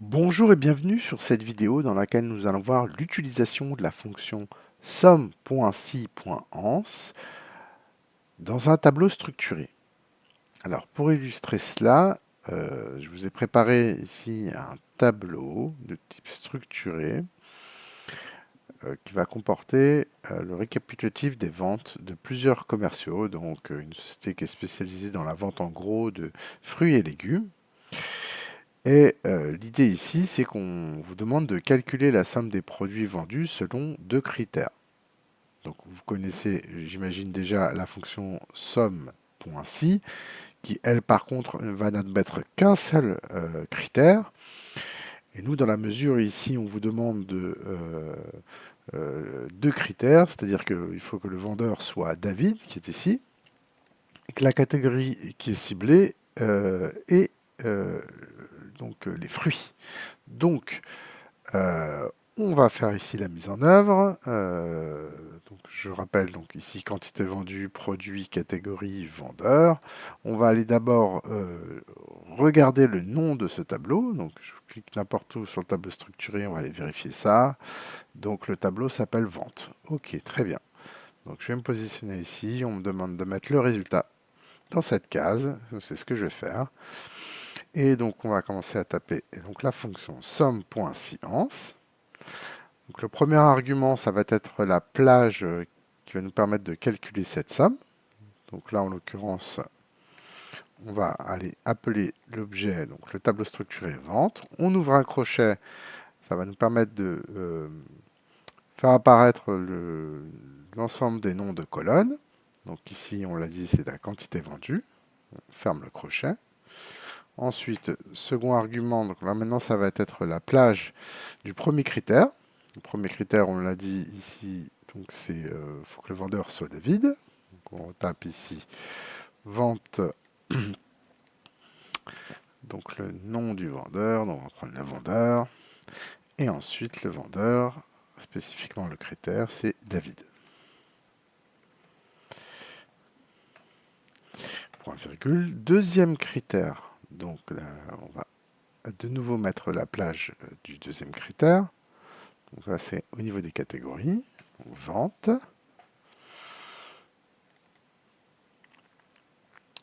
Bonjour et bienvenue sur cette vidéo dans laquelle nous allons voir l'utilisation de la fonction somme.si.ans dans un tableau structuré. Alors pour illustrer cela, je vous ai préparé ici un tableau de type structuré qui va comporter le récapitulatif des ventes de plusieurs commerciaux, donc une société qui est spécialisée dans la vente en gros de fruits et légumes. Et l'idée ici, c'est qu'on vous demande de calculer la somme des produits vendus selon deux critères. Donc vous connaissez, j'imagine déjà, la fonction somme.si, qui elle par contre ne va n'admettre qu'un seul critère. Et nous, dans la mesure ici, on vous demande deux critères, c'est-à-dire qu'il faut que le vendeur soit David, qui est ici, et que la catégorie qui est ciblée est les fruits. Donc, on va faire ici la mise en œuvre. Donc, je rappelle donc ici quantité vendue, produit, catégorie, vendeur. On va aller d'abord regarder le nom de ce tableau. Donc je clique n'importe où sur le tableau structuré, on va aller vérifier ça. Donc le tableau s'appelle vente. Ok, très bien. Donc je vais me positionner ici. On me demande de mettre le résultat dans cette case. C'est ce que je vais faire. Et donc on va commencer à taper donc, la fonction somme.science. Donc le premier argument, ça va être la plage qui va nous permettre de calculer cette somme. Donc là, en l'occurrence, on va aller appeler l'objet, donc le tableau structuré vente. On ouvre un crochet, ça va nous permettre de faire apparaître l'ensemble des noms de colonnes. Donc ici, on l'a dit, c'est la quantité vendue. On ferme le crochet. Ensuite, second argument, donc là maintenant, ça va être la plage du premier critère. Le premier critère, on l'a dit ici, donc c'est faut que le vendeur soit David. Donc on tape ici vente, donc le nom du vendeur, donc on va prendre le vendeur, et ensuite le vendeur, spécifiquement le critère, c'est David. Point virgule. Deuxième critère, donc là, on va de nouveau mettre la plage du deuxième critère. Donc là, c'est au niveau des catégories. Vente.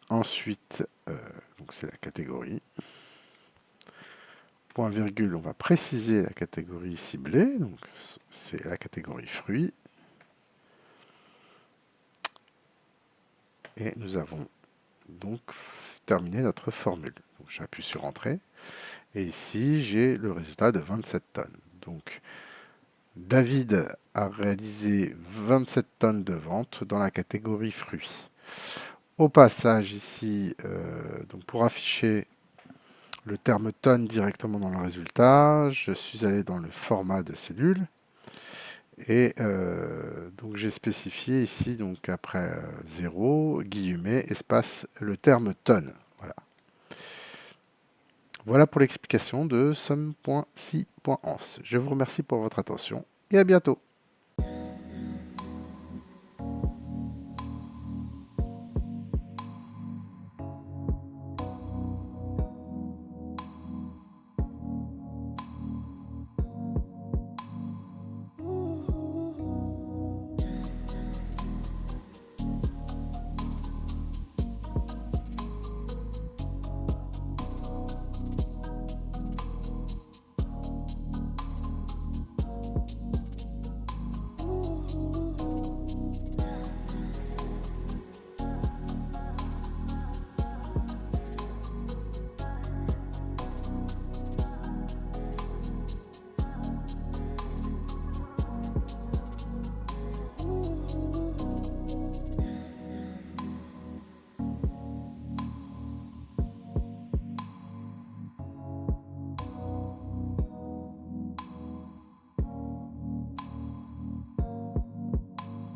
Ensuite, donc c'est la catégorie. Point virgule, on va préciser la catégorie ciblée. Donc c'est la catégorie fruits. Et nous avons donc terminé notre formule. J'appuie sur Entrée. Et ici, j'ai le résultat de 27 tonnes. Donc, David a réalisé 27 tonnes de vente dans la catégorie fruits. Au passage, ici, donc pour afficher le terme tonne directement dans le résultat, je suis allé dans le format de cellule. Et donc j'ai spécifié ici, donc après 0, guillemets, espace, le terme tonne. Voilà. Voilà pour l'explication de somme.si.ans. Je vous remercie pour votre attention et à bientôt.